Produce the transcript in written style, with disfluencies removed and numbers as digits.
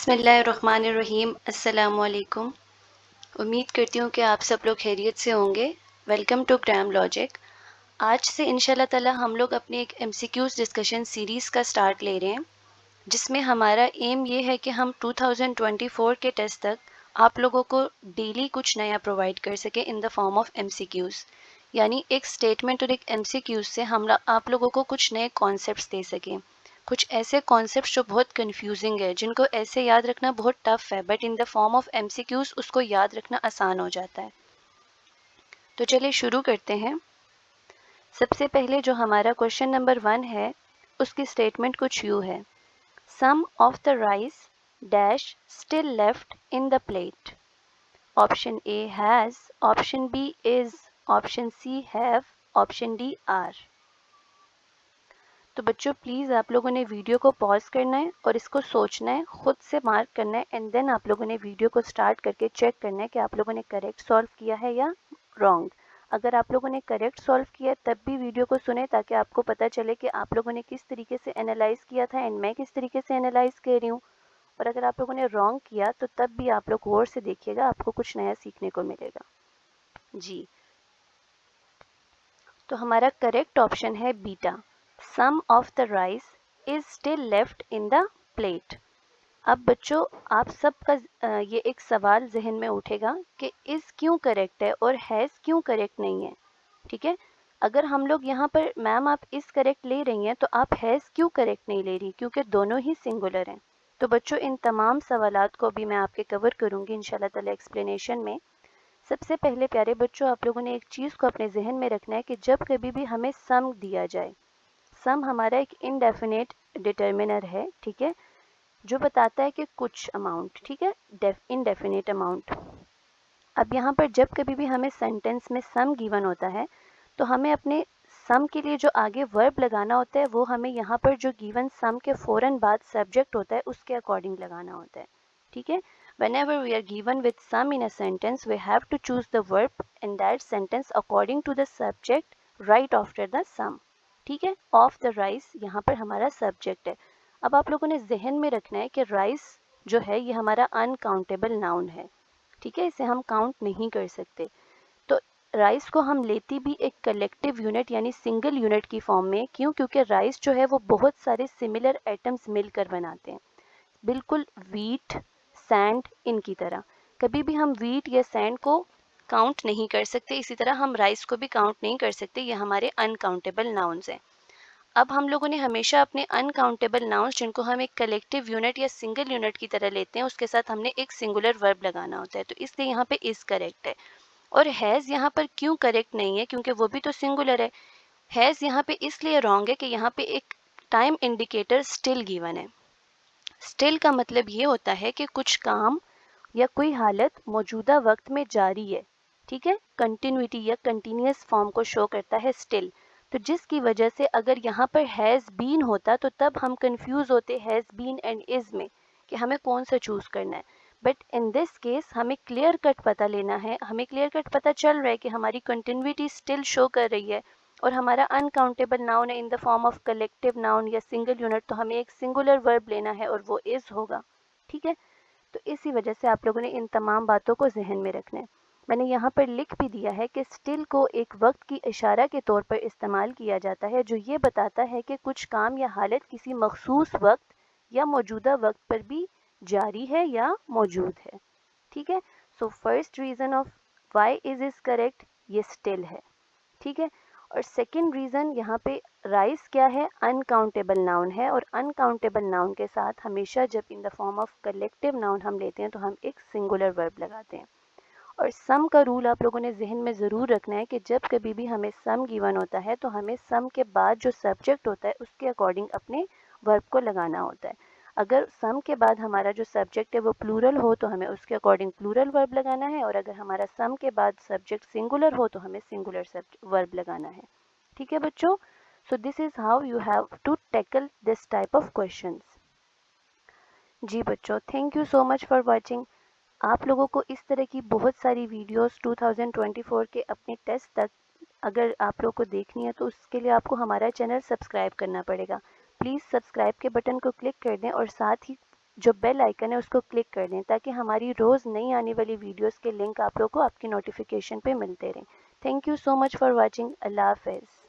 बिस्मिल्लाहिर्रहमानिर्रहीम। अस्सलामुअलैकुम। उम्मीद करती हूँ कि आप सब लोग खैरियत से होंगे। Welcome to gram logic. आज से इंशाल्लाह ताला हम लोग अपनी एक MCQs डिस्कशन सीरीज़ का स्टार्ट ले रहे हैं, जिसमें हमारा एम ये है कि हम 2024 के टेस्ट तक आप लोगों को डेली कुछ नया प्रोवाइड कर सके in the form of MCQs। यानी एक स्टेटमेंट और एक MCQs से हम आप लोगों को कुछ नए कॉन्सेप्ट्स दे सकें, कुछ ऐसे कॉन्सेप्ट्स जो बहुत कंफ्यूजिंग है, जिनको ऐसे याद रखना बहुत टफ है, but in the form of MCQs उसको याद रखना आसान हो जाता है। तो चलिए शुरू करते हैं। सबसे पहले जो हमारा क्वेश्चन नंबर 1 है, उसकी स्टेटमेंट कुछ यूँ है: some of the rice dash still left in the plate. Option A has, option B is, option C have, option D are. तो बच्चों प्लीज़ आप लोगों ने वीडियो को पॉज करना है और इसको सोचना है, खुद से मार्क करना है, एंड देन आप लोगों ने वीडियो को स्टार्ट करके चेक करना है कि आप लोगों ने करेक्ट सॉल्व किया है या रॉन्ग। अगर आप लोगों ने करेक्ट सॉल्व किया है तब भी वीडियो को सुने, ताकि आपको पता चले कि आप लोगों ने किस तरीके से एनालाइज किया था एंड मैं किस तरीके से एनालाइज कर रही हूँ। और अगर आप लोगों ने रॉन्ग किया तो तब भी आप लोग गौर से देखिएगा, आपको कुछ नया सीखने को मिलेगा जी। तो हमारा करेक्ट ऑप्शन है बीटा, some of the rice is still left in the plate. अब बच्चों आप सबका ये एक सवाल जहन में उठेगा कि इज क्यों करेक्ट है और हैज़ क्यों करेक्ट नहीं है। ठीक है, अगर हम लोग यहाँ पर मैम आप इस करेक्ट ले रही हैं तो आप हैज़ क्यों करेक्ट नहीं ले रही, क्योंकि दोनों ही सिंगुलर हैं। तो बच्चों इन तमाम सवालात को भी मैं आपके कवर करूँगी इंशाल्लाह ताला एक्सप्लेनेशन में। सबसे पहले प्यारे बच्चों आप लोगों ने एक चीज़ को अपने जहन में रखना है कि जब कभी भी हमें सम दिया जाए, सम हमारा एक इनडेफिनेट डिटर्मिनर है, ठीक है, जो बताता है कि कुछ अमाउंट, ठीक है, इनडेफिनेट अमाउंट। अब यहाँ पर जब कभी भी हमें सेंटेंस में सम गिवन होता है तो हमें अपने सम के लिए जो आगे वर्ब लगाना होता है वो हमें यहाँ पर जो गिवन सम के फ़ौरन बाद सब्जेक्ट होता है उसके अकॉर्डिंग लगाना होता है। ठीक है, whenever we are given with sum in a sentence we have to choose the verb in that sentence according to the subject right after the sum। ठीक है, ऑफ द राइस यहाँ पर हमारा सब्जेक्ट है। अब आप लोगों ने जहन में रखना है कि राइस जो है ये हमारा अनकाउंटेबल नाउन है, ठीक है, इसे हम काउंट नहीं कर सकते। तो राइस को हम लेती भी एक कलेक्टिव यूनिट यानी सिंगल यूनिट की फॉर्म में, क्यों, क्योंकि राइस जो है वो बहुत सारे सिमिलर एटम्स मिलकर बनाते हैं, बिल्कुल वीट सैंड इनकी तरह। कभी भी हम वीट या सैंड को काउंट नहीं कर सकते, इसी तरह हम राइस को भी काउंट नहीं कर सकते, ये हमारे अनकाउंटेबल नाउन्स हैं। अब हम लोगों ने हमेशा अपने अनकाउंटेबल नाउन्स जिनको हम एक कलेक्टिव यूनिट या सिंगल यूनिट की तरह लेते हैं उसके साथ हमने एक सिंगुलर वर्ब लगाना होता है, तो इसलिए यहाँ पे इज करेक्ट है। और हैज़ यहाँ पर क्यों करेक्ट नहीं है, क्योंकि वो भी तो सिंगुलर है। हैज़ यहाँ पे इसलिए रॉन्ग है कि यहाँ पे एक टाइम इंडिकेटर स्टिल गिवन है। स्टिल का मतलब ये होता है कि कुछ काम या कोई हालत मौजूदा वक्त में जारी है, ठीक है, कंटिन्यूटी या कंटिन्यूस फॉर्म को शो करता है स्टिल। तो जिसकी वजह से अगर यहाँ पर हैज़ बीन होता तो तब हम कंफ्यूज होते हैज़ बीन एंड इज में कि हमें कौन सा चूज़ करना है। बट इन दिस केस हमें क्लियर कट पता लेना है, हमें क्लियर कट पता चल रहा है कि हमारी कंटिन्यूटी स्टिल शो कर रही है और हमारा अनकाउंटेबल नाउन है in the form of collective noun या सिंगल यूनिट, तो हमें एक सिंगुलर वर्ब लेना है और वो इज होगा। ठीक है, तो इसी वजह से आप लोगों ने इन तमाम बातों को जहन में रखना है। मैंने यहाँ पर लिख भी दिया है कि स्टिल को एक वक्त की इशारा के तौर पर इस्तेमाल किया जाता है, जो ये बताता है कि कुछ काम या हालत किसी मखसूस वक्त या मौजूदा वक्त पर भी जारी है या मौजूद है। ठीक है, so first reason of y is correct ये स्टिल है। ठीक है, और सेकंड रीज़न यहाँ पे राइस क्या है, अनकाउंटेबल नाउन है, और अनकाउंटेबल नाउन के साथ हमेशा जब in the form of collective noun हम लेते हैं तो हम एक सिंगुलर वर्ब लगाते हैं। और सम का रूल आप लोगों ने जहन में ज़रूर रखना है कि जब कभी भी हमें सम गिवन होता है तो हमें सम के बाद जो सब्जेक्ट होता है उसके अकॉर्डिंग अपने वर्ब को लगाना होता है। अगर सम के बाद हमारा जो सब्जेक्ट है वो प्लूरल हो तो हमें उसके अकॉर्डिंग प्लूरल वर्ब लगाना है, और अगर हमारा सम के बाद सब्जेक्ट सिंगुलर हो तो हमें सिंगुलर वर्ब लगाना है। ठीक है बच्चों, so this is how you have to tackle this type of questions. जी बच्चों, thank you so much for watching. आप लोगों को इस तरह की बहुत सारी वीडियोस 2024 के अपने टेस्ट तक अगर आप लोग को देखनी है तो उसके लिए आपको हमारा चैनल सब्सक्राइब करना पड़ेगा। प्लीज़ सब्सक्राइब के बटन को क्लिक कर दें और साथ ही जो बेल आइकन है उसको क्लिक कर दें ताकि हमारी रोज़ नई आने वाली वीडियोस के लिंक आप लोग को आपकी नोटिफिकेशन पे मिलते रहें। Thank you so much for watching. अल्लाह हाफिज़।